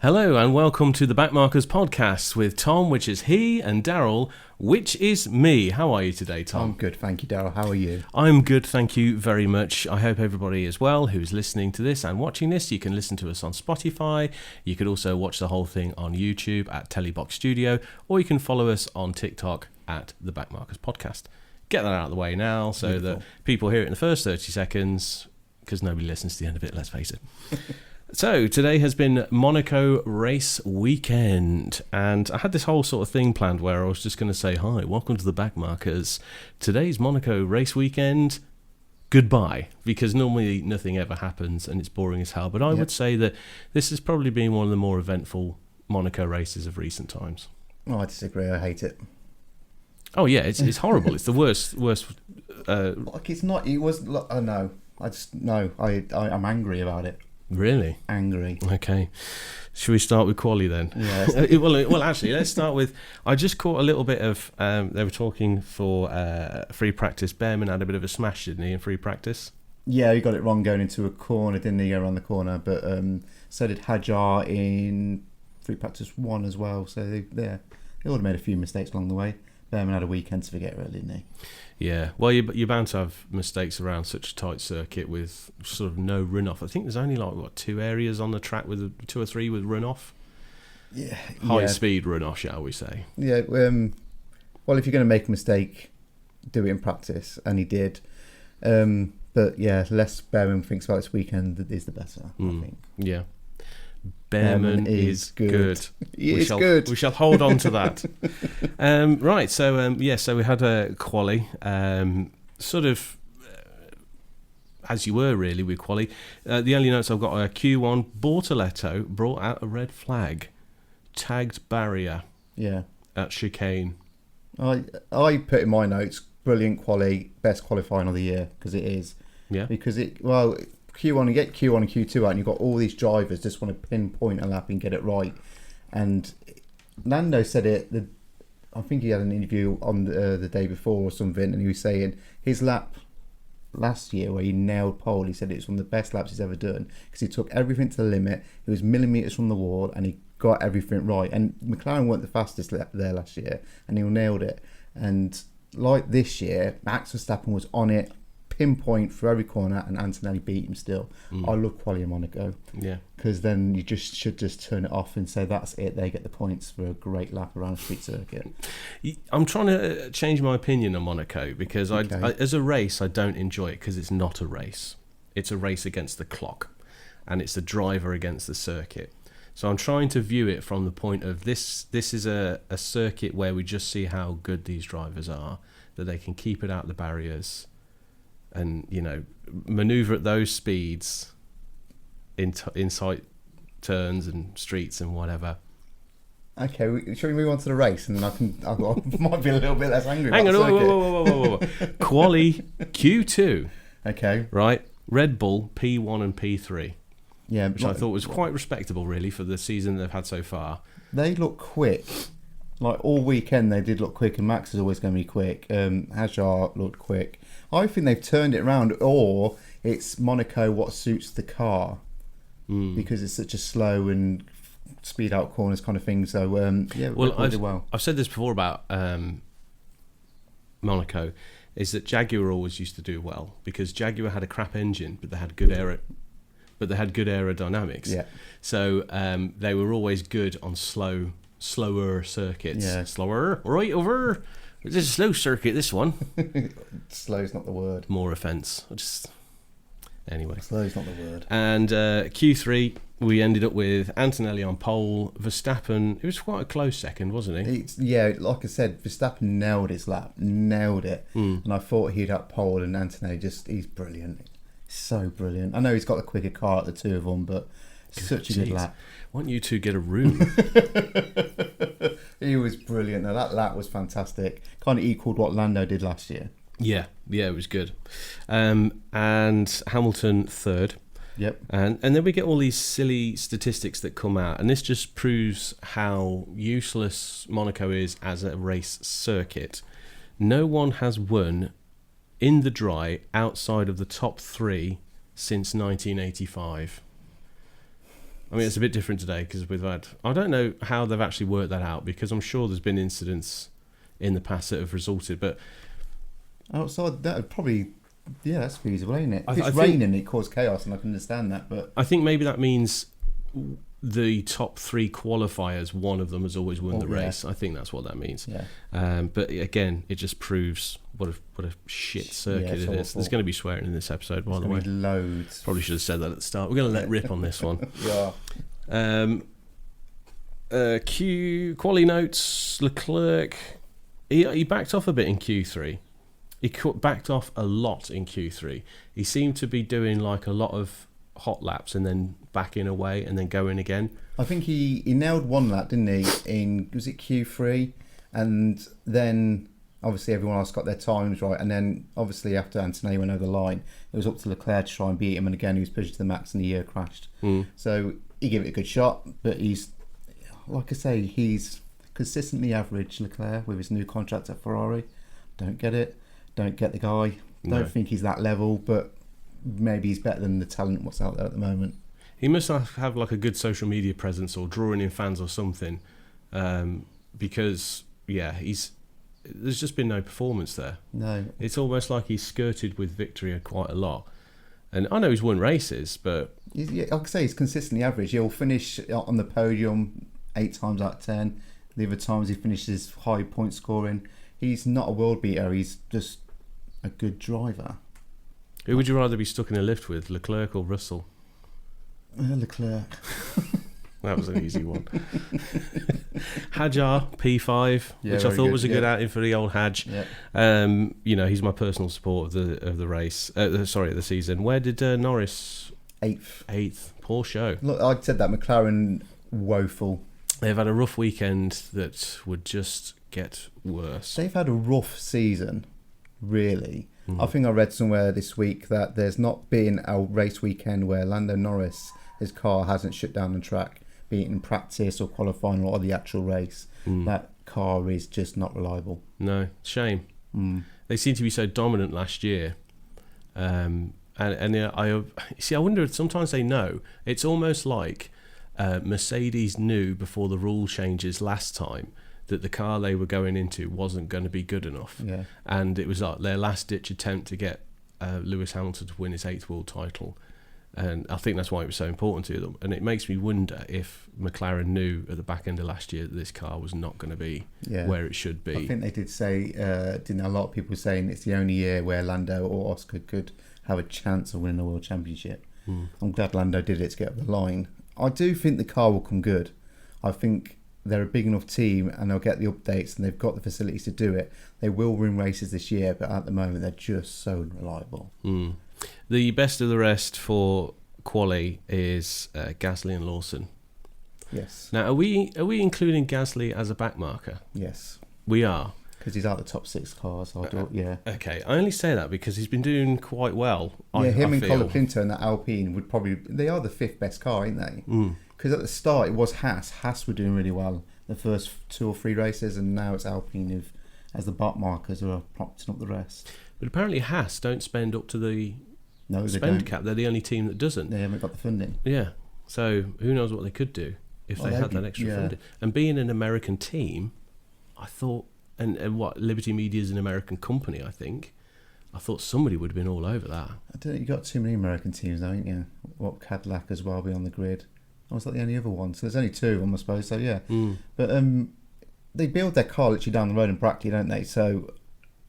Hello and welcome to the Backmarkers podcast with Tom, which is he, and Darryl, which is me. How are you today, Tom? I'm good, thank you, Darryl. How are you? I'm good, thank you very much. I hope everybody is well who's listening to this and watching this. You can listen to us on Spotify. You could also watch the whole thing on YouTube at Telebox Studio, or you can follow us on TikTok at the Backmarkers podcast. Get that out of the way now so Beautiful. that people hear it in the first 30 seconds, because nobody listens to the end of it, let's face it. So, today has been Monaco race weekend, and I had this whole sort of thing planned where I was just going to say, hi, welcome to the Backmarkers. Today's Monaco race weekend, goodbye, because normally nothing ever happens and it's boring as hell, but I would say that this has probably been one of the more eventful Monaco races of recent times. Oh, I disagree, I hate it. Oh yeah, it's horrible. It's the worst. Like, it's not, it was, oh no, I'm angry about it. Really? Angry. Okay. Should we start with quali then? Yeah. well, actually, let's start with... I just caught a little bit of... they were talking for free practice. Behrman had a bit of a smash, didn't he, in free practice? Yeah, he got it wrong going into a corner, didn't he, go around the corner? But so did Hajar in free practice 1 as well. So they all have made a few mistakes along the way. Behrman had a weekend to forget, really, didn't he? Yeah, well, you're bound to have mistakes around such a tight circuit with sort of no runoff. I think there's only like, 2 areas on the track with 2 or 3 with runoff? Yeah. High-speed runoff, shall we say. Yeah, well, if you're going to make a mistake, do it in practice, and he did. But yeah, less Behrman thinks about this weekend is the better, I think. Yeah. Behrman is good. He is good. We shall hold on to that. Right, so we had a quali, sort of as you were really with quali. The only notes I've got are Q1, Bortoletto brought out a red flag, tagged barrier at chicane. I put in my notes, brilliant quali, best qualifying of the year, because it is. Yeah. Because Q1, you get Q1 and Q2 out, and you've got all these drivers just want to pinpoint a lap and get it right. And Lando said it, I think he had an interview on the day before or something, and he was saying his lap last year where he nailed pole, he said it was one of the best laps he's ever done, because he took everything to the limit, he was millimetres from the wall, and he got everything right. And McLaren weren't the fastest there last year, and he nailed it. And like this year, Max Verstappen was on it, pinpoint for every corner, and Antonelli beat him still. I love quali in Monaco. Yeah. Because then you should just turn it off and say that's it. They get the points for a great lap around a street circuit. I'm trying to change my opinion on Monaco because I, as a race, I don't enjoy it because it's not a race. It's a race against the clock, and it's the driver against the circuit. So I'm trying to view it from the point of this is a circuit where we just see how good these drivers are, that they can keep it out the barriers and, manoeuvre at those speeds inside turns and streets and whatever. Okay, shall we move on to the race, and then I might be a little bit less angry. Hang on, whoa. Quali Q2. Okay. Right, Red Bull P1 and P3. Yeah, which I thought was quite respectable, really, for the season they've had so far. They look quick. Like all weekend, they did look quick, and Max is always going to be quick. Hajar looked quick. I think they've turned it around, or it's Monaco what suits the car, because it's such a slow and speed out corners kind of thing. So I've said this before about Monaco, is that Jaguar always used to do well because Jaguar had a crap engine, but they had good aerodynamics. Yeah. So they were always good on slower circuits. Yeah. Slower, right over. It's a slow circuit, this one. Slow's not the word. More offence. Anyway. Slow's not the word. And Q3, we ended up with Antonelli on pole. Verstappen, it was quite a close second, wasn't he? Like I said, Verstappen nailed his lap. Nailed it. And I thought he'd have pole, and Antonelli he's brilliant. So brilliant. I know he's got the quicker car at the two of them, but such a good lap. Why don't you two get a room? He was brilliant. Now, that lap was fantastic. Kind of equalled what Lando did last year. Yeah, it was good. And Hamilton third. Yep. And then we get all these silly statistics that come out, and this just proves how useless Monaco is as a race circuit. No one has won in the dry outside of the top 3 since 1985. I mean, it's a bit different today because we've had... I don't know how they've actually worked that out because I'm sure there's been incidents in the past that have resulted, but... Outside that would probably... Yeah, that's feasible, ain't it? If it's raining, it causes chaos, and I can understand that, but... I think maybe that means the top 3 qualifiers, one of them has always won the race. I think that's what that means. Yeah. But again, it just proves what a shit circuit it is. There's going to be swearing in this episode, by the way. Loads. Probably should have said that at the start. We're going to let rip on this one. Yeah. Quali notes, Leclerc, he backed off a bit in Q3. He backed off a lot in Q3. He seemed to be doing like a lot of hot laps and then backing away and then going again. I think he nailed one lap, didn't he? Was it Q3? And then obviously everyone else got their times right. And then obviously after Antonelli went over the line, it was up to Leclerc to try and beat him. And again, he was pushed to the max and the crashed. So he gave it a good shot. But he's, like I say, he's consistently average, Leclerc, with his new contract at Ferrari. Don't get it. Don't get the guy. Don't think he's that level, but maybe he's better than the talent what's out there at the moment. He must have like a good social media presence or drawing in fans or something, because there's just been no performance there. No, it's almost like he's skirted with victory quite a lot. And I know he's won races, but like I say, he's consistently average. He'll finish on the podium 8 times out of 10. The other times he finishes high point scoring. He's not a world beater. He's just a good driver. Who would you rather be stuck in a lift with, Leclerc or Russell? Leclerc. That was an easy one. Hadjar, P5, which I thought was a good outing for the old Hadj. Yeah. He's my personal support of the race. Of the season. Where did Norris? 8th. Poor show. Look, I said that McLaren woeful. They've had a rough weekend that would just get worse. They've had a rough season, really. I think I read somewhere this week that there's not been a race weekend where Lando Norris, his car hasn't shut down the track, be it in practice or qualifying or the actual race. That car is just not reliable. No, shame. They seem to be so dominant last year. I wonder if sometimes they know. It's almost like Mercedes knew before the rule changes last time that the car they were going into wasn't going to be good enough. Yeah. And it was like their last-ditch attempt to get Lewis Hamilton to win his 8th world title. And I think that's why it was so important to them. And it makes me wonder if McLaren knew at the back end of last year that this car was not going to be where it should be. I think they did say, didn't a lot of people saying it's the only year where Lando or Oscar could have a chance of winning a world championship. I'm glad Lando did it to get up the line. I do think the car will come good. I think they're a big enough team and they'll get the updates and they've got the facilities to do it. They will win races this year, but at the moment they're just so unreliable. The best of the rest for quali is Gasly and Lawson. Yes. Now, are we including Gasly as a backmarker? Yes. We are. Because he's out the top 6 cars. Okay, I only say that because he's been doing quite well. Him and Colapinto and that Alpine would probably... They are the 5th best car, aren't they? Because at the start it was Haas. Haas were doing really well the first 2 or 3 races, and now it's Alpine as the bot markers who are propping up the rest. But apparently Haas don't spend up to the spend cap. They're the only team that doesn't. They haven't got the funding. Yeah. So who knows what they could do if they had that extra funding. And being an American team, I thought, and what, Liberty Media is an American company, I think. I thought somebody would have been all over that. I don't know, you got too many American teams, don't you? What, Cadillac as well be on the grid? I was like the only other one. So there's only 2 of them, I suppose. So yeah. But they build their car literally down the road in Brackley, don't they? So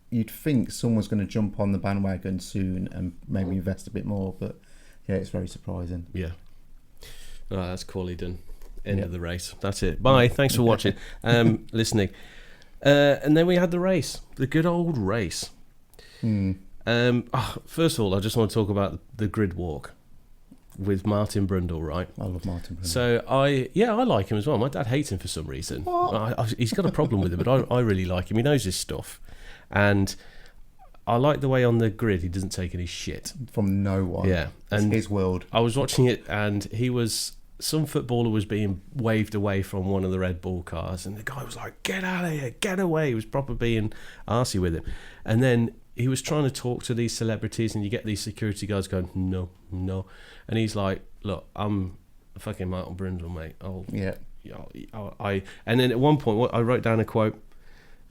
you'd think someone's going to jump on the bandwagon soon and maybe invest a bit more. But yeah, it's very surprising. Yeah. All right, that's quali done. End of the race. That's it. Bye. Thanks for watching, listening. And then we had the race, the good old race. First of all, I just want to talk about the grid walk with Martin Brundle, right? I love Martin Brundle. So I like him as well. My dad hates him for some reason. He's got a problem with it, but I really like him. He knows his stuff. And I like the way on the grid he doesn't take any shit. From no one. Yeah. And it's his world. I was watching it and some footballer was being waved away from one of the Red Bull cars and the guy was like, get out of here, get away. He was proper being arsey with him. And then he was trying to talk to these celebrities and you get these security guards going, no. And he's like, look, I'm fucking Martin Brundle, mate. Yeah. And then at one point, I wrote down a quote: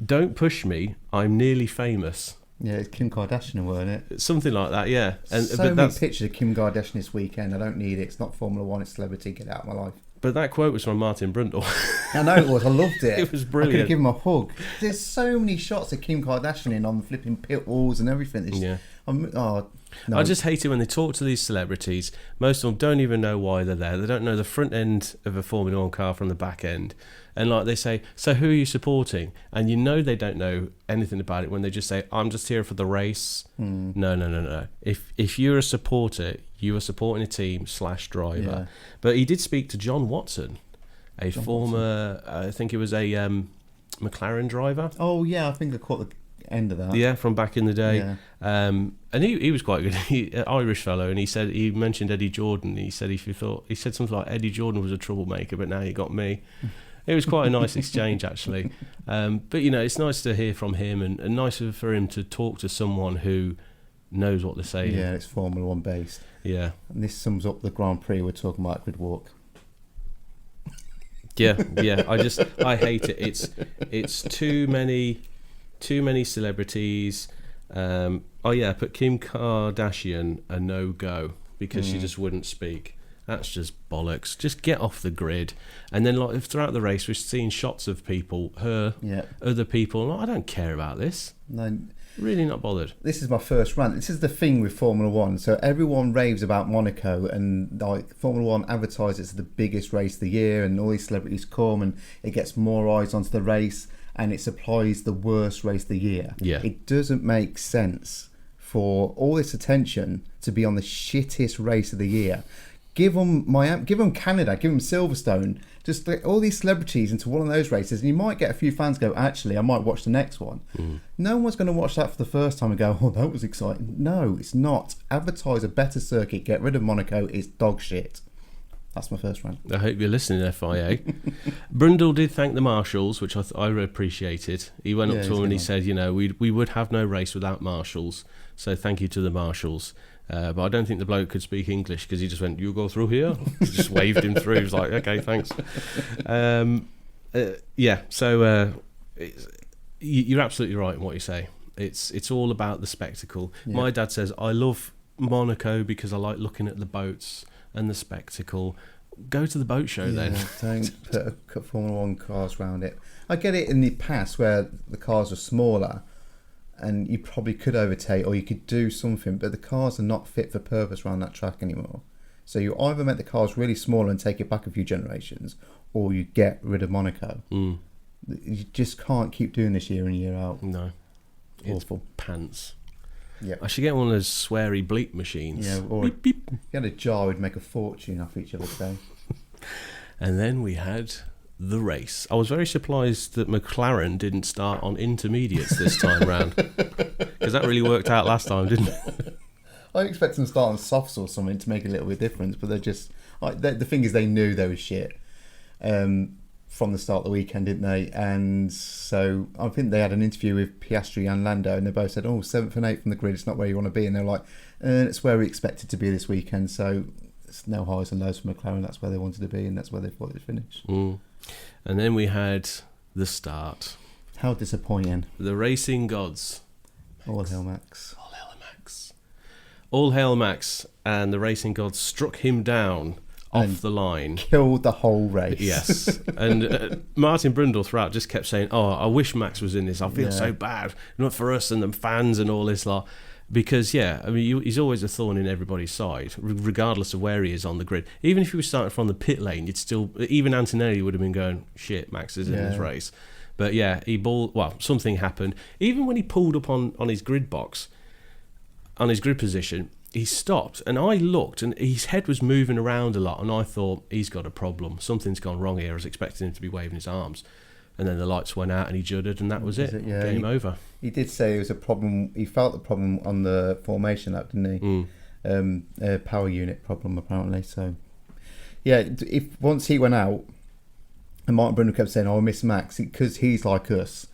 "Don't push me. I'm nearly famous." Yeah, it's Kim Kardashian, weren't it? Something like that, yeah. But many pictures of Kim Kardashian this weekend. I don't need it. It's not Formula One. It's celebrity. Get out of my life. But that quote was from Martin Brundle. I know it was. I loved it. It was brilliant. I could give him a hug. There's so many shots of Kim Kardashian in on flipping pit walls and everything. No. I just hate it when they talk to these celebrities. Most of them don't even know why they're there. They don't know the front end of a Formula One car from the back end. And like they say, so who are you supporting? And you know they don't know anything about it when they just say, I'm just here for the race. No. If you're a supporter, you are supporting a team / driver. Yeah. But he did speak to John Watson, former, I think it was a McLaren driver. Oh, yeah, I think I caught the end of that. Yeah, from back in the day. Yeah. And he was quite good. An Irish fellow, and he mentioned Eddie Jordan. He said he said something like Eddie Jordan was a troublemaker, but now you got me. It was quite a nice exchange, actually. But it's nice to hear from him, and nice for him to talk to someone who knows what they're saying. Yeah, it's Formula One based. Yeah, and this sums up the Grand Prix we're talking about. Grid walk. Yeah. I hate it. It's too many celebrities. Put Kim Kardashian a no-go because she just wouldn't speak. That's just bollocks. Just get off the grid. And then like throughout the race, we're seeing shots of people, other people. I don't care about this. No, really not bothered. This is my first rant. This is the thing with Formula One. So everyone raves about Monaco, and like Formula One advertises it's the biggest race of the year, and all these celebrities come, and it gets more eyes onto the race, and it supplies the worst race of the year. Yeah, it doesn't make sense for all this attention to be on the shittest race of the year. Give them Canada, give them Silverstone, just all these celebrities into one of those races, and you might get a few fans go, actually, I might watch the next one. No one's going to watch that for the first time and go, oh, that was exciting. No, it's not. Advertise a better circuit, get rid of Monaco, it's dog shit. That's my first rant. I hope you're listening, FIA. Brundle did thank the marshals, which I appreciated. He went up to them and he said, we would have no race without marshals, so thank you to the marshals. But I don't think the bloke could speak English because he just went, you go through here? Just waved him through. He was like, okay, thanks. You're absolutely right in what you say. It's all about the spectacle. Yeah. My dad says, I love Monaco because I like looking at the boats and the spectacle. Go to the boat show then. Don't put Formula One cars around it. I get it in the past where the cars are smaller and you probably could overtake or you could do something, but the cars are not fit for purpose around that track anymore. So you either make the cars really small and take it back a few generations, or you get rid of Monaco. You just can't keep doing this year in, year out. No. Awful. It's pants. Yeah. I should get one of those sweary bleep machines. Yeah, or beep, beep. If you had a jar, we'd make a fortune off each other today. And then we had the race. I was very surprised that McLaren didn't start on intermediates this time round, because that really worked out last time, didn't it? I expect them to start on softs or something to make a little bit of difference, but they're just the thing is they knew they were shit from the start of the weekend, didn't they? And so I think they had an interview with Piastri and Lando, and they both said, 7th and 8th from the grid, it's not where you want to be. And they're like, it's where we expected to be this weekend, so it's no highs and lows for McLaren. That's where they wanted to be, and that's where they thought they'd finish. And then we had the start. How disappointing. The racing gods. All hail Max. All hail Max. All hail Max. And the racing gods struck him down off the line. Killed the whole race. Yes. And Martin Brundle throughout just kept saying, I wish Max was in this. I feel so bad. Not for us and the fans and all this lot. Because, he's always a thorn in everybody's side, regardless of where he is on the grid. Even if he was starting from the pit lane, even Antonelli would have been going, shit, Max is in this race. But something happened. Even when he pulled up on his grid box, on his grid position, he stopped. And I looked, and his head was moving around a lot. And I thought, he's got a problem. Something's gone wrong here. I was expecting him to be waving his arms. And then the lights went out and he juddered, and that was it. Game over. He did say it was a problem. He felt the problem on the formation lap, didn't he? A power unit problem, apparently. So, if once he went out, and Martin Brundle kept saying, I miss Max, because he's like us.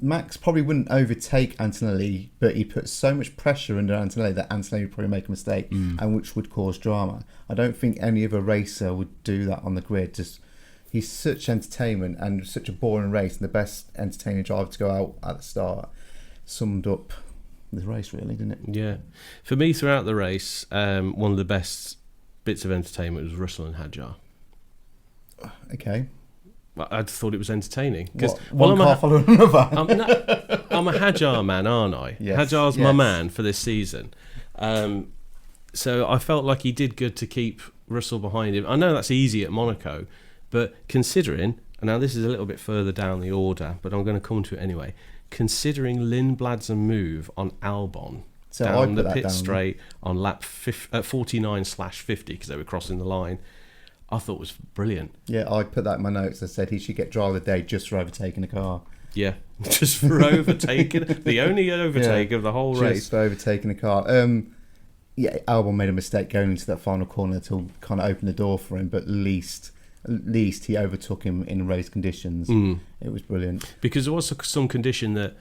Max probably wouldn't overtake Antonelli, but he put so much pressure under Antonelli that Antonelli would probably make a mistake, and which would cause drama. I don't think any other racer would do that on the grid. He's such entertainment and such a boring race, and the best entertaining driver to go out at the start. Summed up the race, really, didn't it? Yeah. For me, throughout the race, one of the best bits of entertainment was Russell and Hadjar. Okay. I thought it was entertaining. One car following another. I'm a Hadjar man, aren't I? Yes, Hadjar's my man for this season. So I felt like he did good to keep Russell behind him. I know that's easy at Monaco, but considering, and now this is a little bit further down the order, but I'm going to come to it anyway, considering Lindblad's move on Albon down the pit straight on lap 49/50 because they were crossing the line, I thought was brilliant. Yeah, I put that in my notes. I said he should get driver of the day just for overtaking a car. Yeah, just for overtaking. The only overtake of the whole race. Just for overtaking a car. Yeah, Albon made a mistake going into that final corner to kind of open the door for him, but at least he overtook him in race conditions. It was brilliant. Because there was some condition that...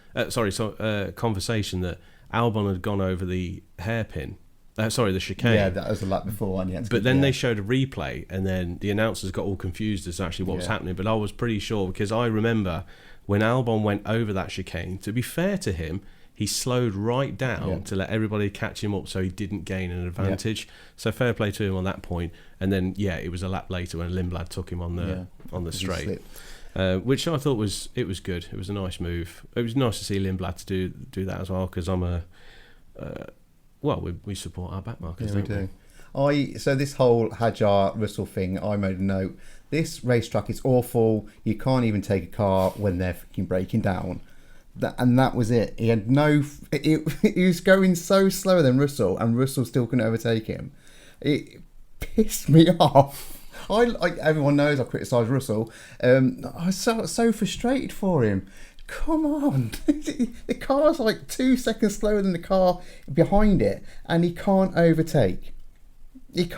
conversation that Albon had gone over the hairpin. The chicane. Yeah, that was a lap before. But then they showed a replay, and then the announcers got all confused as to actually what was happening. But I was pretty sure, because I remember when Albon went over that chicane, to be fair to him, he slowed right down to let everybody catch him up so he didn't gain an advantage. So fair play to him on that point. And then, it was a lap later when Lindblad took him on the straight. Which I thought was good. It was a nice move. It was nice to see Lindblad to do that as well, because I'm a... we support our backmarkers, don't we? So this whole Hadjar Russell thing, I made a note. This racetrack is awful. You can't even take a car when they're freaking breaking down. And that was it. He had he was going so slower than Russell, and Russell still couldn't overtake him. It pissed me off. Everyone knows I criticise Russell. I was so frustrated for him. Come on. The car's like 2 seconds slower than the car behind it, and he can't overtake. He's 2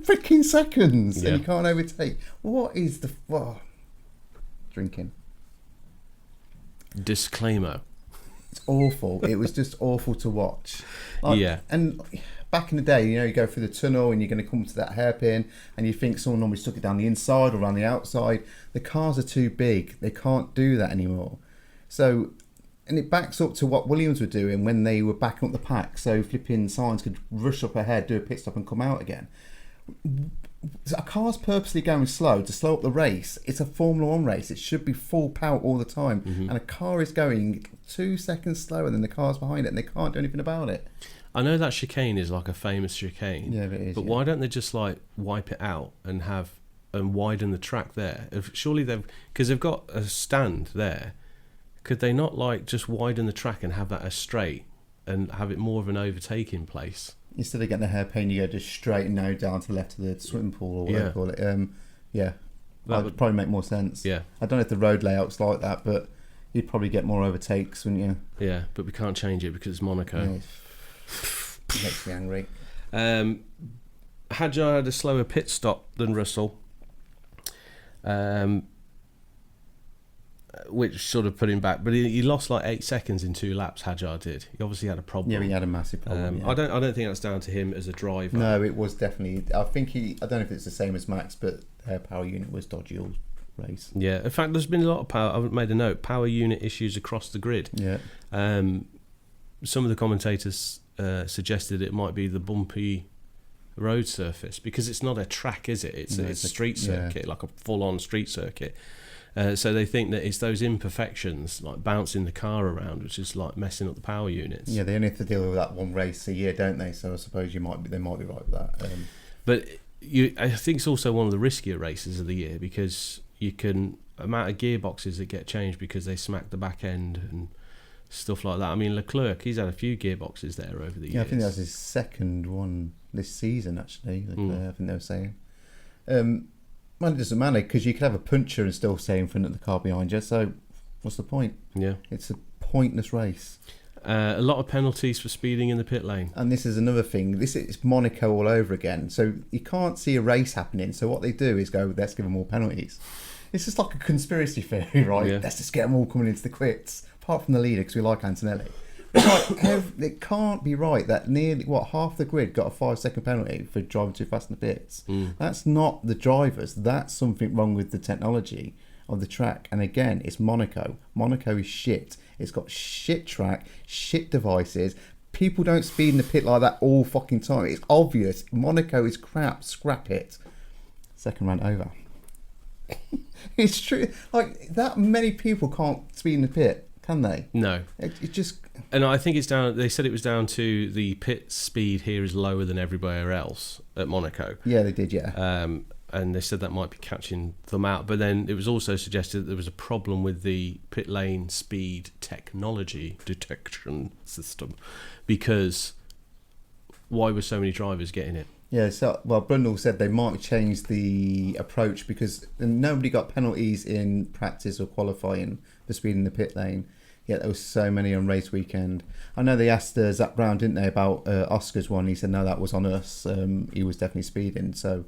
freaking seconds, and he can't overtake. What is the... Drinking. Disclaimer. It's awful. It was just awful to watch. And back in the day, you go through the tunnel and you're going to come to that hairpin and you think someone normally stuck it down the inside or around the outside. The cars are too big. They can't do that anymore. So, and it backs up to what Williams were doing when they were backing up the pack, so flipping Sainz could rush up ahead, do a pit stop and come out again. A car's purposely going slow to slow up the race. It's a Formula 1 race. It should be full power all the time. And a car is going 2 seconds slower than the cars behind it, and they can't do anything about it. I know that chicane is like a famous chicane. Yeah, it is. But why don't they just wipe it out and widen the track there? Surely because they've got a stand there. Could they not just widen the track and have that as straight and have it more of an overtaking place? Instead of getting the hairpin, you go just straight and now down to the left of the swimming pool or whatever you call it. That would probably make more sense. Yeah. I don't know if the road layout's like that, but you'd probably get more overtakes, wouldn't you? Yeah, but we can't change it because it's Monaco. Yeah. It makes me angry. Hadjar had a slower pit stop than Russell, which sort of put him back. But he lost 8 seconds in 2 laps. Hadjar did. He obviously had a problem. Yeah, he had a massive problem. I don't think that's down to him as a driver. No, it was definitely. I don't know if it's the same as Max, but their power unit was dodgy all race. Yeah, in fact, there's been a lot of power. I've made a note. Power unit issues across the grid. Yeah. Some of the commentators suggested it might be the bumpy road surface, because it's not a track, is it? It's a street circuit, like a full-on street circuit. So they think that it's those imperfections, like bouncing the car around, which is messing up the power units. Yeah, they only have to deal with that one race a year, don't they? So I suppose they might be right with that. But I think it's also one of the riskier races of the year, because amount of gearboxes that get changed because they smack the back end and stuff like that. I mean, Leclerc, he's had a few gearboxes there over the years. Yeah, I think that's his second one this season, actually. I think they were saying. Well, it doesn't matter, because you could have a puncher and still stay in front of the car behind you. So, what's the point? Yeah, it's a pointless race. A lot of penalties for speeding in the pit lane. And this is another thing. This is Monaco all over again. So you can't see a race happening. So what they do is go, let's give them more penalties. It's just like a conspiracy theory, right? Yeah. Let's just get them all coming into the quits, apart from the leader, because we like Antonelli. But like, it can't be right that nearly, half the grid got a 5-second penalty for driving too fast in the pits. That's not the drivers. That's something wrong with the technology of the track. And again, it's Monaco. Monaco is shit. It's got shit track, shit devices. People don't speed in the pit like that all fucking time. It's obvious. Monaco is crap. Scrap it. Second round over. It's true. Like, that many people can't speed in the pit, can they? No. It just... And I think it's down. They said it was down to the pit speed here is lower than everywhere else at Monaco. Yeah, they did, yeah. And they said that might be catching them out. But then it was also suggested that there was a problem with the pit lane speed technology detection system, because why were so many drivers getting it? Yeah, so, Brundle said they might change the approach because nobody got penalties in practice or qualifying for speed in the pit lane, yet there was so many on race weekend. I know they asked Zach Brown, didn't they, about Oscar's one. He said, no, that was on us. He was definitely speeding, so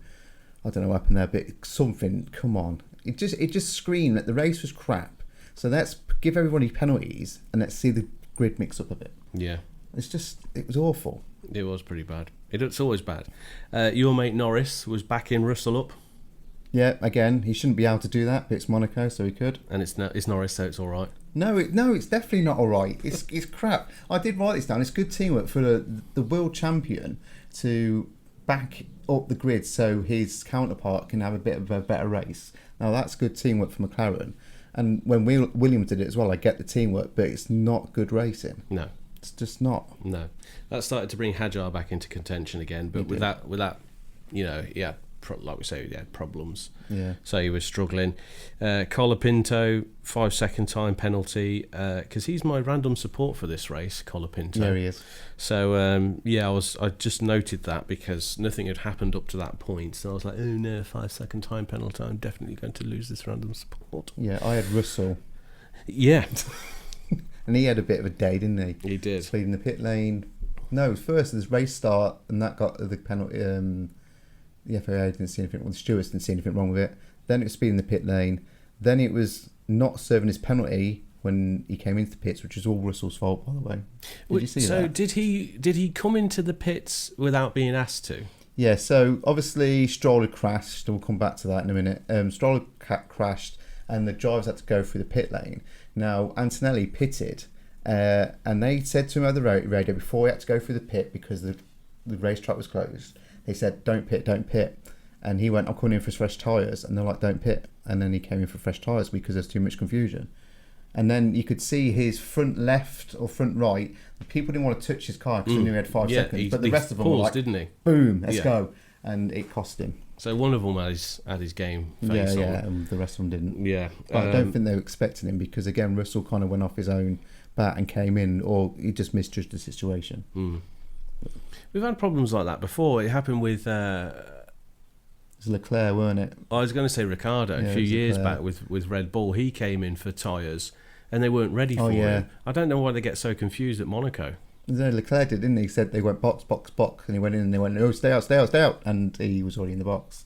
I don't know what happened there, but something, come on. It just screamed that the race was crap, so let's give everybody penalties and let's see the grid mix up a bit. Yeah. It was awful. It was pretty bad. It's always bad. Your mate Norris was backing Russell up. Yeah, again, he shouldn't be able to do that, but it's Monaco, so he could. And it's Norris, so it's all right. No, it's definitely not all right. It's crap. I did write this down. It's good teamwork for the world champion to back up the grid so his counterpart can have a bit of a better race. Now, that's good teamwork for McLaren. And when Williams did it as well, I get the teamwork, but it's not good racing. No. It's just not. No. That started to bring Hadjar back into contention again, but with that, like we say, he had problems. Yeah. So he was struggling. Colapinto, 5-second time penalty, because he's my random support for this race, Colapinto. Yeah, he is. So I just noted that because nothing had happened up to that point. So I was like, oh no, 5-second time penalty. I'm definitely going to lose this random support. Yeah, I had Russell. Yeah. And he had a bit of a day, didn't he? He did. Speeding the pit lane. No, first there's race start, and that got the penalty. The FIA didn't see anything. Well, the stewards didn't see anything wrong with it. Then it was speeding the pit lane. Then it was not serving his penalty when he came into the pits, which was all Russell's fault, by the way. Did you see that? So did he come into the pits without being asked to? Yeah. So obviously Stroll had crashed. We'll come back to that in a minute. Stroll had crashed, and the drivers had to go through the pit lane. Now Antonelli pitted, and they said to him over the radio before he had to go through the pit because the racetrack was closed. They said, don't pit. And he went, I'm coming in for fresh tyres. And they're like, don't pit. And then he came in for fresh tyres because there's too much confusion. And then you could see his front left or front right. The people didn't want to touch his car because they knew he had 5 seconds. But the rest of them were like, didn't he? Boom, let's go. And it cost him. So one of them had his game face on. Yeah, and the rest of them didn't. Yeah. But I don't think they were expecting him because, again, Russell kind of went off his own bat and came in, or he just misjudged the situation. We've had problems like that before. It happened with... It was Leclerc, weren't it? I was going to say Ricardo a few years back with Red Bull. He came in for tyres and they weren't ready for him. I don't know why they get so confused at Monaco. No, Leclerc did, didn't he? He said they went box, box, box, and he went in and they went, oh, stay out, and he was already in the box.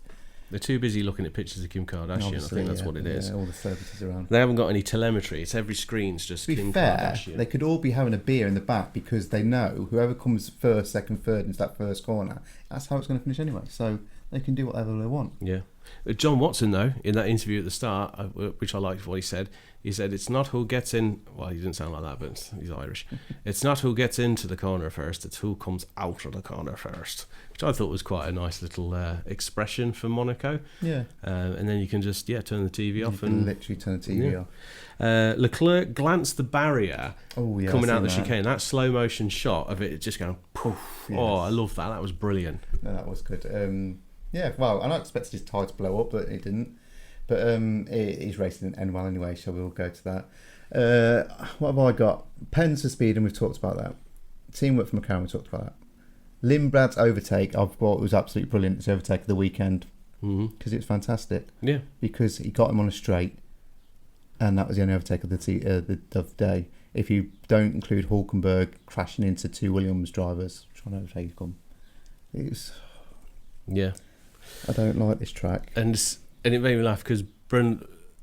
They're too busy looking at pictures of Kim Kardashian. Obviously, I think that's what it is. Yeah, all the celebrities around. They haven't got any telemetry. It's every screen's just Kim Kardashian. They could all be having a beer in the back because they know whoever comes first, second, third into that first corner, that's how it's going to finish anyway. So they can do whatever they want. Yeah. John Watson, though, in that interview at the start, which I liked what he said it's not who gets in, well, he didn't sound like that, but he's Irish. It's not who gets into the corner first, it's who comes out of the corner first, which I thought was quite a nice little expression for Monaco. Yeah. And then you can just, turn the TV off. And literally turn the TV off. Leclerc glanced the barrier coming out the chicane. That slow motion shot of it just going poof. Yes. Oh, I love that. That was brilliant. No, that was good. Yeah, well, I expected his tyre to blow up, but it didn't. But he's racing in N1 anyway, so we'll go to that. What have I got? Pens for speed, and we've talked about that. Teamwork from McLaren, we talked about that. Limbrad's overtake, I thought was absolutely brilliant. His overtake of the weekend, because it was fantastic. Yeah. Because he got him on a straight, and that was the only overtake of the day. If you don't include Hulkenberg crashing into 2 Williams drivers trying to overtake him, it's... Yeah. I don't like this track. And it made me laugh because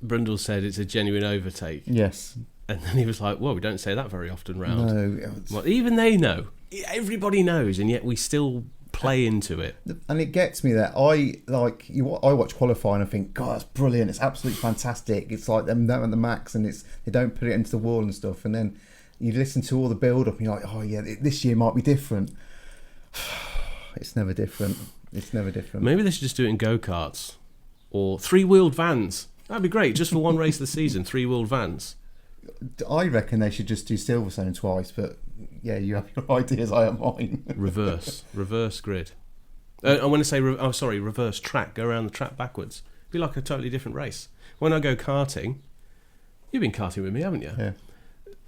Brundle said it's a genuine overtake. Yes. And then he was like, well, we don't say that very often round. No. Well, even they know. Everybody knows, and yet we still play into it. And it gets me that I watch qualifying and think, God, that's brilliant. It's absolutely fantastic. It's like them at the max, and they don't put it into the wall and stuff. And then you listen to all the build-up and you're like, oh, yeah, this year might be different. It's never different. It's never different. Maybe they should just do it in go-karts or three-wheeled vans. That'd be great, just for one race of the season, three-wheeled vans. I reckon they should just do Silverstone twice, but yeah, you have your ideas, I have mine. Reverse grid. I want to say, reverse track, go around the track backwards. Be like a totally different race. When I go karting, you've been karting with me, haven't you? Yeah.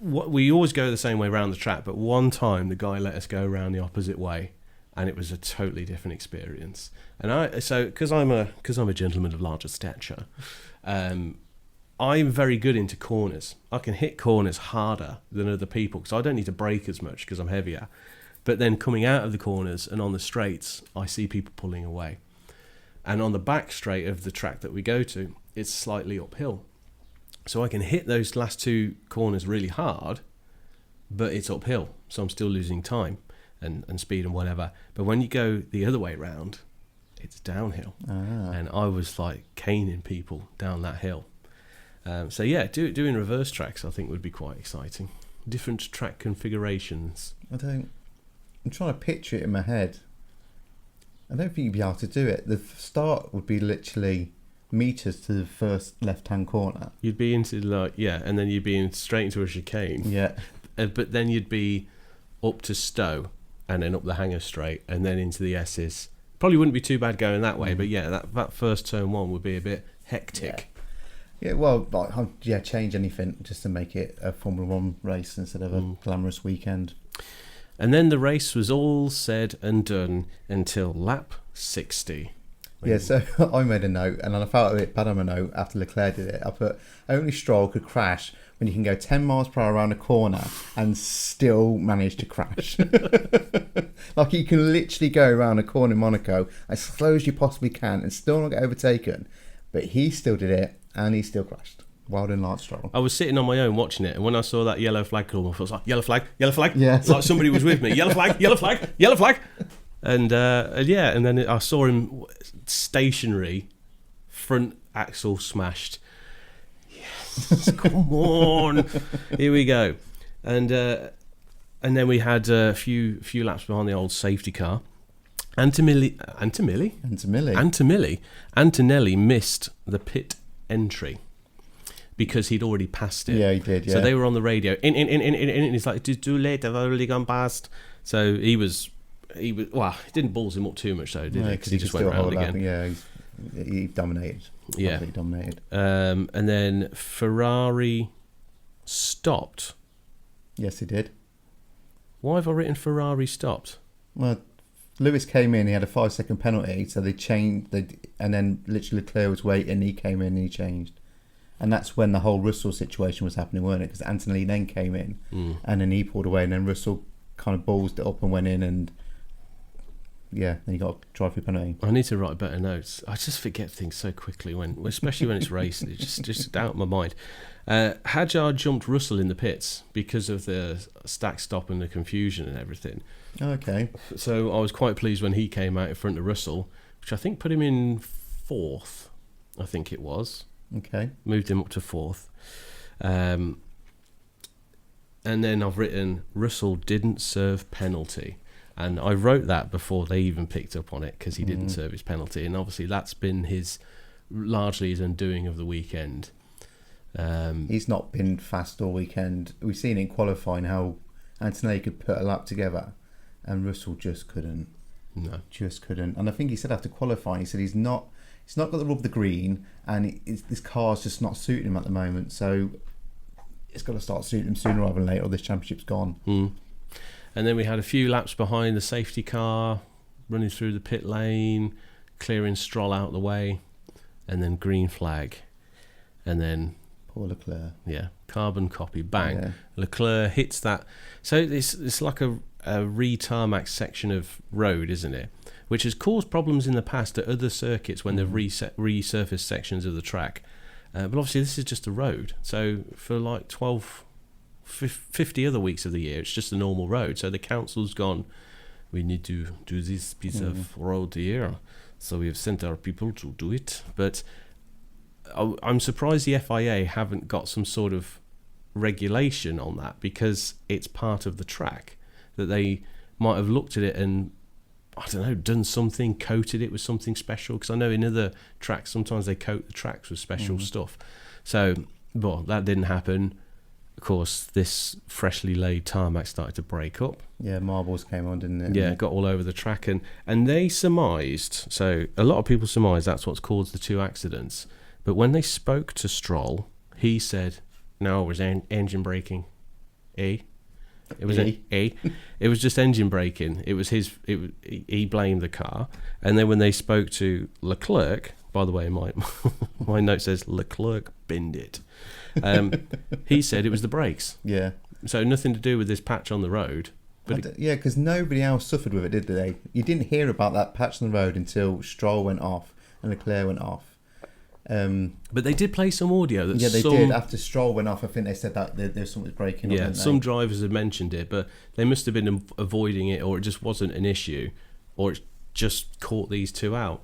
We always go the same way around the track, but one time the guy let us go around the opposite way, and it was a totally different experience. And because I'm a gentleman of larger stature, I'm very good into corners. I can hit corners harder than other people because I don't need to brake as much because I'm heavier. But then coming out of the corners and on the straights, I see people pulling away. And on the back straight of the track that we go to, it's slightly uphill. So I can hit those last two corners really hard, but it's uphill. So I'm still losing time and speed and whatever. But when you go the other way round, it's downhill. And I was like caning people down that hill. So yeah, doing reverse tracks I think would be quite exciting. Different track configurations. I'm trying to picture it in my head. I don't think you'd be able to do it. The start would be literally meters to the first left-hand corner. You'd be into and then you'd be straight into a chicane. Yeah. But then you'd be up to Stowe and then up the Hanger Straight and then into the S's. Probably wouldn't be too bad going that way, but yeah, that first turn one would be a bit hectic. Yeah, well, change anything just to make it a Formula 1 race instead of a glamorous weekend. And then the race was all said and done until lap 60. Yeah, so I made a note, and I felt a bit bad on my note after Leclerc did it. I put, only Stroll could crash when you can go 10 miles per hour around a corner and still manage to crash. Like, you can literally go around a corner in Monaco as slow as you possibly can and still not get overtaken. But he still did it, and he still crashed. Well done, Lance Stroll. I was sitting on my own watching it, and when I saw that yellow flag come off, I was like, yellow flag, yellow flag. Yeah. Like somebody was with me. Yellow flag, yellow flag, yellow flag. And and then I saw him stationary, front axle smashed. Yes, come on. Here we go. And then we had a few laps behind the old safety car. Antonelli missed the pit entry because he'd already passed it. Yeah, he did. Yeah. So they were on the radio. In. And he's like, "It's too late. I've already gone past." So he was. Well, it didn't balls him up too much though, did it? Because he just went around again. Yeah, he dominated. Yeah, he dominated. And then Ferrari stopped. Yes, he did. Why have I written Ferrari stopped? Well, Lewis came in. He had a 5-second penalty, so they changed. And then literally Leclerc was waiting. He came in and he changed. And that's when the whole Russell situation was happening, weren't it? Because Antonelli then came in, and then he pulled away, and then Russell kind of ballsed it up and went in, and yeah, then you got a drive-through penalty. I need to write better notes. I just forget things so quickly, especially when it's racing. It's just out of my mind. Hadjar jumped Russell in the pits because of the stack stop and the confusion and everything. Okay. So I was quite pleased when he came out in front of Russell, which I think put him in fourth. I think it was. Okay. Moved him up to fourth. And then I've written Russell didn't serve penalty. And I wrote that before they even picked up on it because he didn't serve his penalty. And obviously that's been largely his undoing of the weekend. He's not been fast all weekend. We've seen in qualifying how Antonelli could put a lap together and Russell just couldn't. No. Just couldn't. And I think he said after qualifying, he said he's not got the rub of the green and this car's just not suiting him at the moment. So it's got to start suiting him sooner rather than later or this championship's gone. And then we had a few laps behind the safety car, running through the pit lane, clearing Stroll out of the way, and then green flag. And then... Poor Leclerc. Yeah, carbon copy, bang. Yeah. Leclerc hits that. So it's like a re-tarmac section of road, isn't it? Which has caused problems in the past at other circuits when they've resurfaced sections of the track. But obviously this is just a road. So for like 50 other weeks of the year, it's just a normal road. So the council's gone, we need to do this piece of road here. So we have sent our people to do it. But I'm surprised the FIA haven't got some sort of regulation on that, because it's part of the track, that they might have looked at it and, I don't know, done something, coated it with something special, because I know in other tracks sometimes they coat the tracks with special stuff. So, well, that didn't happen. Of course, this freshly laid tarmac started to break up. Yeah, marbles came on, didn't it? Yeah, got all over the track, and they surmised, so a lot of people surmised that's what's caused the two accidents. But when they spoke to Stroll, he said, no, it was engine braking. It was it was just engine braking. It was he blamed the car. And then when they spoke to Leclerc, by the way, my note says Leclerc binned it. He said it was the brakes. Yeah. So nothing to do with this patch on the road. But yeah, because nobody else suffered with it, did they? You didn't hear about that patch on the road until Stroll went off and Leclerc went off. But they did play some audio. They did. After Stroll went off, I think they said that there's something breaking. Yeah, some drivers had mentioned it, but they must have been avoiding it, or it just wasn't an issue, or it just caught these two out.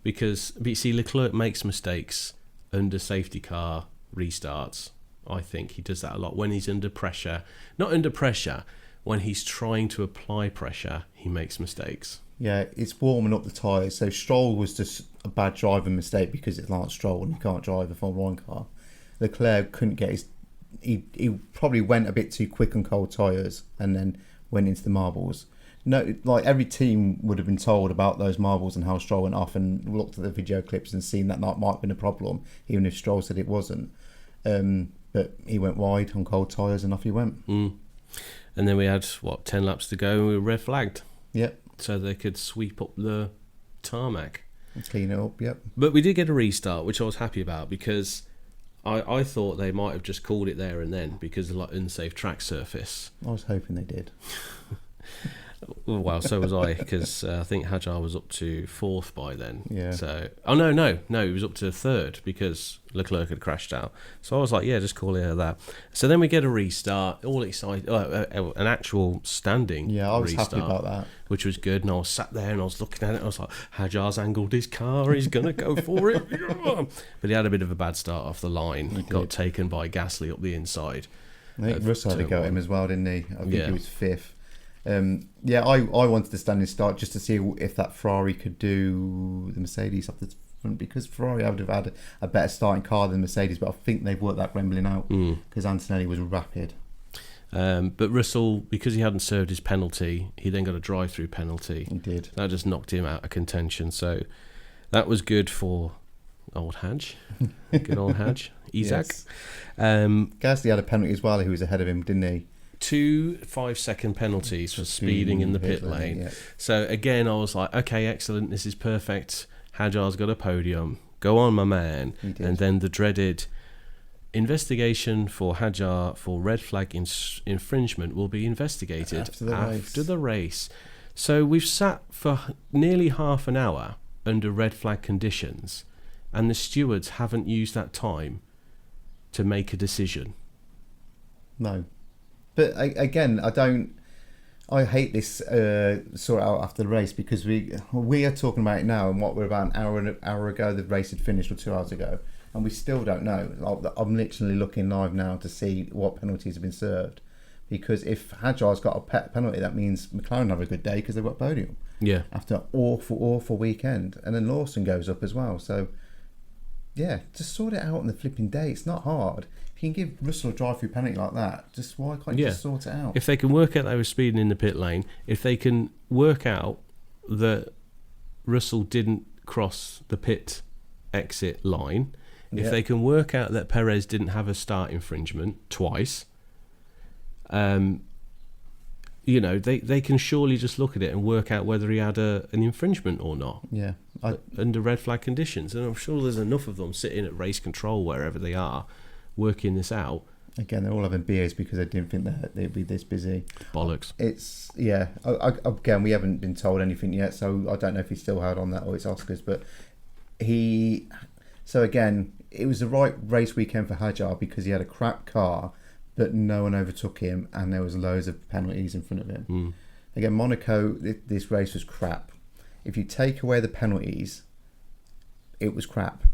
Because, you see, Leclerc makes mistakes under safety car restarts. I think he does that a lot when he's under pressure. Not under pressure, when he's trying to apply pressure, he makes mistakes. Yeah, it's warming up the tyres. So Stroll was just a bad driving mistake, because it's Lance Stroll and you can't drive a Formula 1 car. Leclerc couldn't get his... He probably went a bit too quick on cold tyres and then went into the marbles. No, like every team would have been told about those marbles and how Stroll went off, and looked at the video clips and seen that might have been a problem, even if Stroll said it wasn't. But he went wide on cold tyres and off he went. And then we had, 10 laps to go and we were red flagged. Yep. So they could sweep up the tarmac. Clean it up, yep. But we did get a restart, which I was happy about, because I thought they might have just called it there and then because of like unsafe track surface. I was hoping they did. Well, so was I, because I think Hadjar was up to 4th by then. Yeah. So, no, he was up to 3rd because Leclerc had crashed out. So I was like, yeah, just call it that. So then we get a restart, all excited, an actual standing restart. Yeah, I was happy about that. Which was good, and I was sat there and I was looking at it, I was like, Hadjar's angled his car, he's going to go for it. But he had a bit of a bad start off the line, got taken by Gasly up the inside. I think Russell had to go at him as well, didn't he? I think he was 5th. I wanted to stand and start just to see if that Ferrari could do the Mercedes off the front, because Ferrari would have had a better starting car than Mercedes, but I think they've worked that Gremlin out because Antonelli was rapid. But Russell, because he hadn't served his penalty, he then got a drive-through penalty. He did. That just knocked him out of contention. So that was good for old Hadj. Good old Hadj. Isaac. Yes. Gasly had a penalty as well. He was ahead of him, didn't he? 2 5-second penalties for speeding in the pit lane. Yeah. So again, I was like, okay, excellent. This is perfect. Hadjar's got a podium. Go on, my man. And then the dreaded investigation for Hadjar for red flag infringement will be investigated after the race. So we've sat for nearly half an hour under red flag conditions, and the stewards haven't used that time to make a decision. No. But again, I hate this sort out after the race, because we are talking about it now, and what we're about an hour ago the race had finished, or 2 hours ago, and we still don't know. I'm literally looking live now to see what penalties have been served, because if Hadjar's got a penalty, that means McLaren have a good day because they've got podium. Yeah. After an awful weekend, and then Lawson goes up as well. So yeah, just sort it out on the flipping day. It's not hard. If you can give Russell a drive-through penalty like that, why can't you just sort it out? If they can work out they were speeding in the pit lane, if they can work out that Russell didn't cross the pit exit line, if they can work out that Perez didn't have a start infringement twice, they can surely just look at it and work out whether he had an infringement or not. Yeah. Under red flag conditions. And I'm sure there's enough of them sitting at race control, wherever they are, working this out. Again, they're all having beers because they didn't think that they'd be this busy. Bollocks. It's, again, we haven't been told anything yet, so I don't know if he's still held on that or it's Oscars, but so again, it was the right race weekend for Hadjar because he had a crap car, but no one overtook him, and there was loads of penalties in front of him. Again, Monaco, this race was crap. If you take away the penalties, it was crap.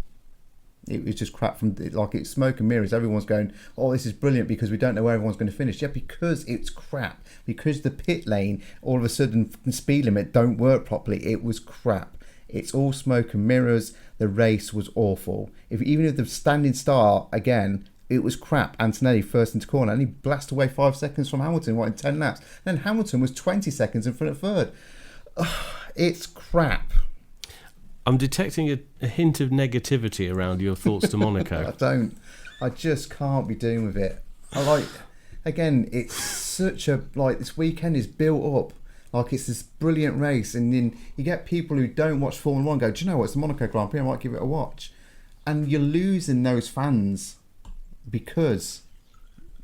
It was just crap it's smoke and mirrors. Everyone's going, oh, this is brilliant because we don't know where everyone's going to finish. Yeah, because it's crap. Because the pit lane, all of a sudden, the speed limit don't work properly. It was crap. It's all smoke and mirrors. The race was awful. Even if the standing start, again, it was crap. Antonelli first into corner and he blasted away 5 seconds from Hamilton, in 10 laps. Then Hamilton was 20 seconds in front of third. It's crap. I'm detecting a hint of negativity around your thoughts to Monaco. I just can't be doing with it. Again, it's such a, this weekend is built up. It's this brilliant race. And then you get people who don't watch Formula 1 go, do you know what, it's the Monaco Grand Prix, I might give it a watch. And you're losing those fans because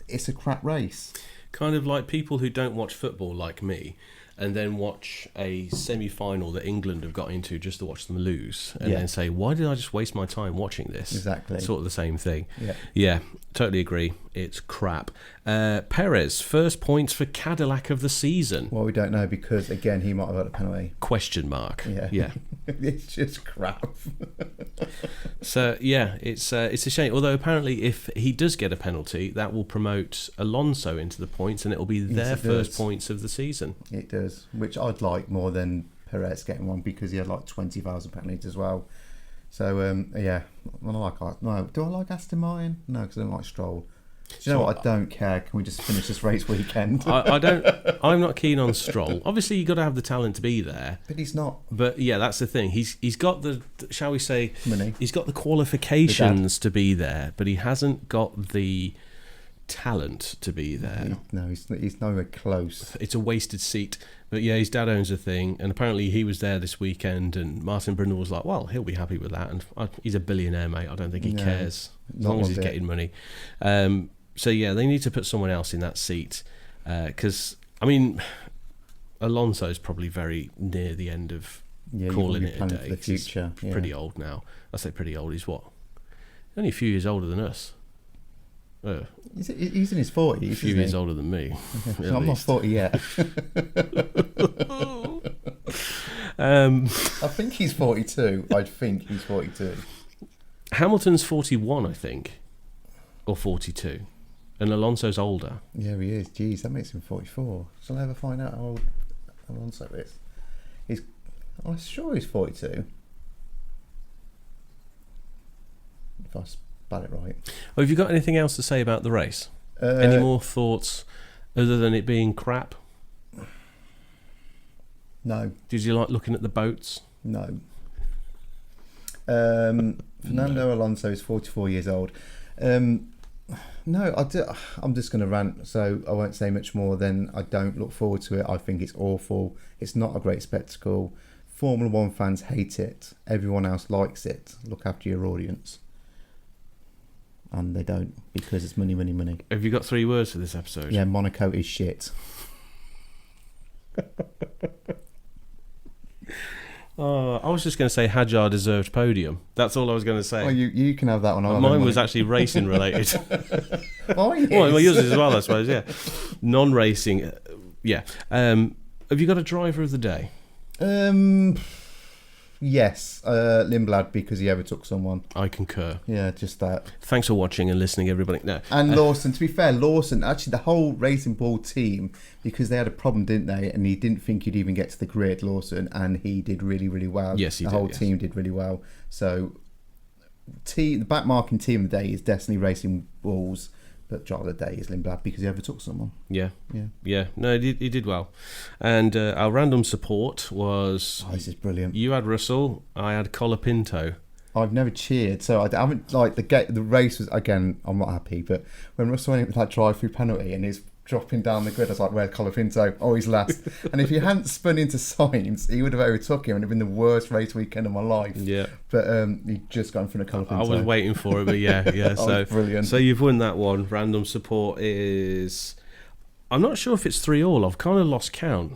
it's a crap race. Kind of like people who don't watch football like me, and then watch a semi-final that England have got into just to watch them lose, and then say, why did I just waste my time watching this? Exactly. Sort of the same thing. Yeah, totally agree. It's crap. Perez, first points for Cadillac of the season. Well, we don't know because, again, he might have had a penalty. Question mark. Yeah. It's just crap. So, yeah, it's a shame. Although, apparently, if he does get a penalty, that will promote Alonso into the points, and it will be their first points of the season. It does, which I'd like more than Perez getting one because he had 20,000 penalties as well. So, yeah, do I like Aston Martin? No, because I don't like Stroll. Do you know what? I don't care. Can we just finish this race weekend? I'm not keen on Stroll. Obviously, you've got to have the talent to be there. But he's not. But yeah, that's the thing. He's got the, shall we say, money. He's got the qualifications to be there, but he hasn't got the talent to be there. No, he's nowhere close. It's a wasted seat. But yeah, his dad owns a thing, and apparently he was there this weekend, and Martin Brundle was like, well, he'll be happy with that. And he's a billionaire, mate. I don't think he cares, as long as he's getting money. So yeah, they need to put someone else in that seat, because Alonso's probably very near the end of calling it a day. For the future. He's pretty old now. I say pretty old. He's what? Only a few years older than us. He's in his 40s. A few years older than me. So I'm not 40 yet. I think he's 42. I think he's 42. Hamilton's 41, I think, or 42. And Alonso's older. Yeah, he is. Jeez, that makes him 44. Shall I ever find out how old Alonso is? I'm sure he's 42. If I spell it right. Well, have you got anything else to say about the race? Any more thoughts other than it being crap? No. Did you like looking at the boats? No. Fernando Alonso is 44 years old. No, I'm just going to rant, so I won't say much more than I don't look forward to it. I think it's awful. It's not a great spectacle. Formula 1 fans hate it. Everyone else likes it. Look after your audience. And they don't, because it's money, money, money. Have you got 3 words for this episode? Yeah, Monaco is shit. I was just going to say Hadjar deserved podium. That's all I was going to say. Oh, you can have that one. Mine was actually racing related. Mine is. Well, yours as well, I suppose, yeah. Non-racing, yeah. Have you got a driver of the day? Yes, Lindblad, because he overtook someone. I concur. Yeah, just that. Thanks for watching and listening, everybody. No. And Lawson, to be fair, actually the whole Racing Ball team, because they had a problem, didn't they? And he didn't think he'd even get to the grid, Lawson, and he did really, really well. Yes, he did. The whole team did really well. So, the backmarking team of the day is definitely Racing Balls. But driver of the day is Lindblad because he overtook someone. Yeah. No, he did well. And our random support was... Oh, this is brilliant. You had Russell, I had Colapinto. I've never cheered, so I haven't... the race was... Again, I'm not happy, but when Russell went with that drive-through penalty and he's dropping down the grid, I was like, where's Colapinto? Oh, he's last. And if he hadn't spun into Sainz, he would have overtook him and it would have been the worst race weekend of my life. Yeah. But he just got in front of Colapinto. I was waiting for it, but yeah. So brilliant. So you've won that one. Random support is... I'm not sure if it's 3-3. I've kind of lost count.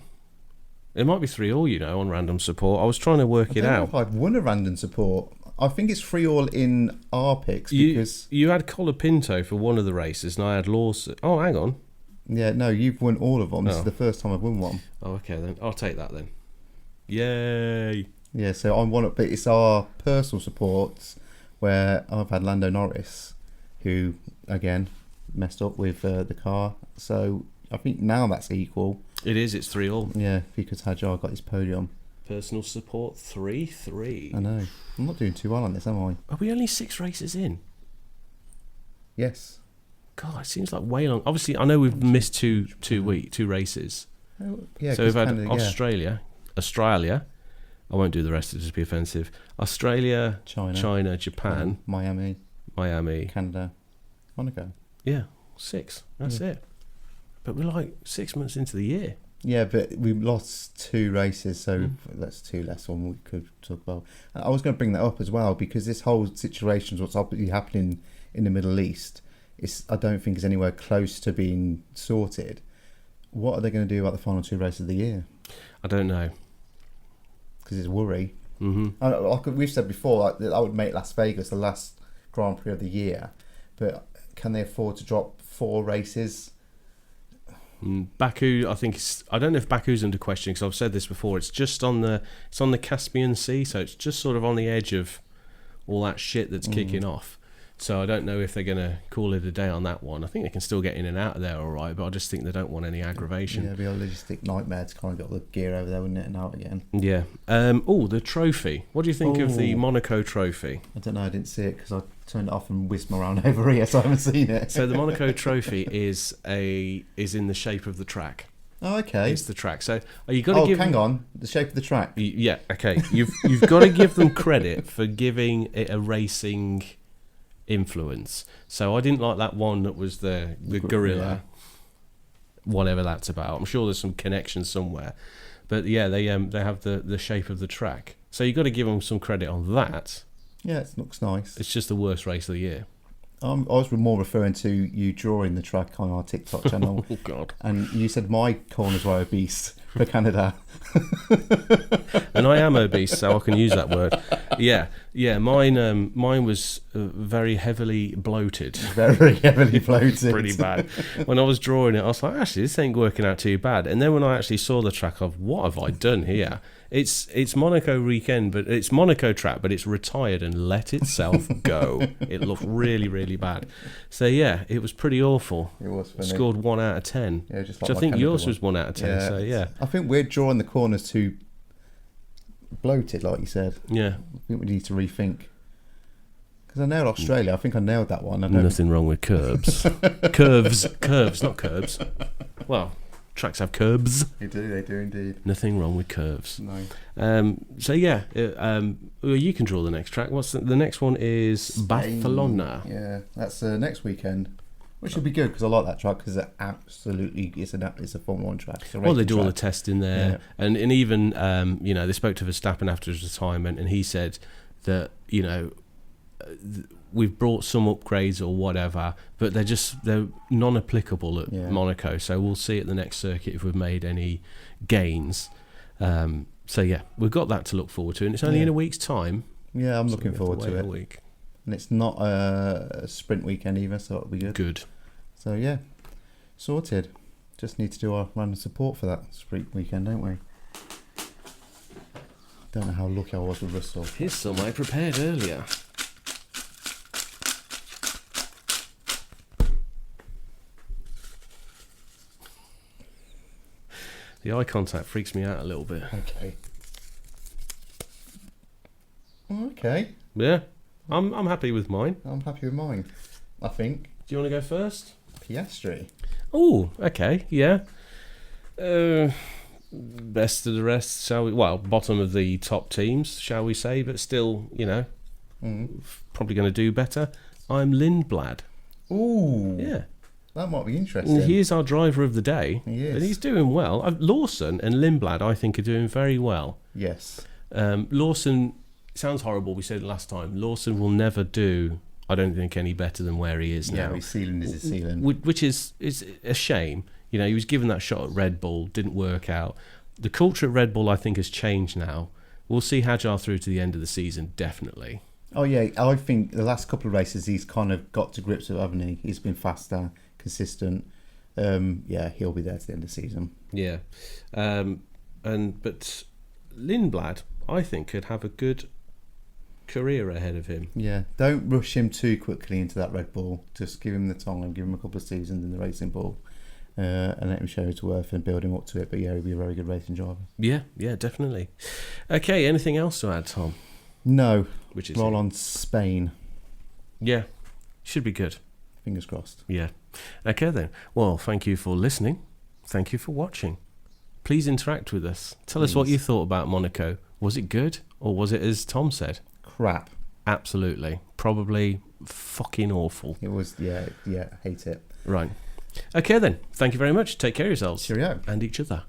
It might be 3-3, on random support. I was trying to work it out. I don't know if I've won a random support. I think it's 3-3 in our picks because you had Colapinto for one of the races, and I had Lawson. Oh, hang on. Yeah, no, you've won all of them. This is the first time I've won one. Oh, okay then. I'll take that then. Yay! Yeah, so I'm one, but it's our personal supports where I've had Lando Norris, who again messed up with the car. So I think now that's equal. It is. It's 3-3. Yeah, because Hajar got his podium. Personal support 3-3. I know. I'm not doing too well on this, am I? Are we only 6 races in? Yes. God, it seems like way long. Obviously, I know we've missed two races. Oh, yeah. So we've had Canada, Australia. I won't do the rest, it'll just be offensive. Australia, China, Japan, Miami, Canada, Monaco. Yeah, 6. That's it. But we're like 6 months into the year. Yeah, but we lost 2 races, so that's 2 less one we could talk about. I was going to bring that up as well because this whole situation, what's obviously happening in the Middle East, I don't think is anywhere close to being sorted. What are they going to do about the final 2 races of the year? I don't know. Because it's worry. Mm-hmm. We've said before that I would make Las Vegas the last Grand Prix of the year, but can they afford to drop 4 races? Baku, I think I don't know if Baku's under question because I've said this before. It's just on the Caspian Sea, so it's just sort of on the edge of all that shit that's kicking off. So I don't know if they're going to call it a day on that one. I think they can still get in and out of there all right, but I just think they don't want any aggravation. Yeah, it'd be a logistic nightmare to kind of get all the gear over there, wouldn't it, and out again. Yeah. The trophy. What do you think of the Monaco trophy? I don't know, I didn't see it because I turned it off and whizzed my around over here, so I haven't seen it. So the Monaco trophy is in the shape of the track. Oh, okay. It's the track. So you got to give. Hang on, the shape of the track. Yeah. Okay. You've got to give them credit for giving it a racing influence. So I didn't like that one that was the gorilla, whatever that's about. I'm sure there's some connection somewhere, but yeah, they have the shape of the track. So you got to give them some credit on that. Yeah, it looks nice. It's just the worst race of the year. I was more referring to you drawing the track on our TikTok channel. Oh God! And you said my corners were obese for Canada. And I am obese, so I can use that word. Yeah. Mine was very heavily bloated. Very heavily bloated. Pretty bad. When I was drawing it, I was like, actually, this ain't working out too bad. And then when I actually saw the track of what have I done here? It's Monaco weekend, but it's Monaco track, but it's retired and let itself go. It looked really, really bad. So yeah, it was pretty awful. It was funny. Scored 1 out of 10. Yeah, just like which I think yours was 1 out of 10. Yeah, so yeah, I think we're drawing the corners too bloated, like you said. Yeah, I think we need to rethink. Because I nailed Australia. I think I nailed that one. Nothing wrong with curbs. curves, not curbs. Well, tracks have curbs. They do indeed. Nothing wrong with curves. No. So yeah, you can draw the next track. What's the next one? Is Spain. Barcelona. Yeah, that's next weekend, which should be good because I like that track because it's a Formula 1 track. Well, they do all the testing there, and even they spoke to Verstappen after his retirement, and he said that we've brought some upgrades or whatever, but they're non-applicable at Monaco. So we'll see at the next circuit if we've made any gains. So yeah, we've got that to look forward to, and it's only in a week's time. Yeah, I'm looking forward to it. A week. And it's not a sprint weekend either, so it'll be good. Good. So yeah, sorted. Just need to do our random support for that sprint weekend, don't we? Don't know how lucky I was with Russell. Here's some I prepared earlier. The eye contact freaks me out a little bit. Okay. Yeah, I'm happy with mine. I'm happy with mine, I think. Do you want to go first? Piastri. Oh, okay, yeah. Best of the rest, shall we? Well, bottom of the top teams, shall we say, but still, probably going to do better. I'm Lindblad. Ooh. Yeah. That might be interesting. And he is our driver of the day. He is. And he's doing well. Lawson and Lindblad, I think, are doing very well. Yes. Lawson, sounds horrible, we said it last time, Lawson will never do, I don't think, any better than where he is now. Yeah, his ceiling is his ceiling. Which is a shame. He was given that shot at Red Bull, didn't work out. The culture at Red Bull, I think, has changed now. We'll see Hajar through to the end of the season, definitely. Oh yeah, I think the last couple of races he's kind of got to grips with, haven't he? He's been faster, consistent. Yeah, he'll be there to the end of the season. Yeah, but Lindblad, I think, could have a good career ahead of him. Yeah, don't rush him too quickly into that Red Bull. Just give him the time, give him a couple of seasons in the racing ball, and let him show his worth and build him up to it. But yeah, he'll be a very good racing driver. Yeah, definitely. Okay, anything else to add, Tom? No, Which is roll on Spain. Yeah, should be good. Fingers crossed. Yeah. Okay then. Well, thank you for listening. Thank you for watching. Please interact with us. Tell us what you thought about Monaco. Was it good, or was it, as Tom said, crap? Absolutely. Probably fucking awful. It was, yeah, hate it. Right. Okay then. Thank you very much. Take care of yourselves. Cheerio. And each other.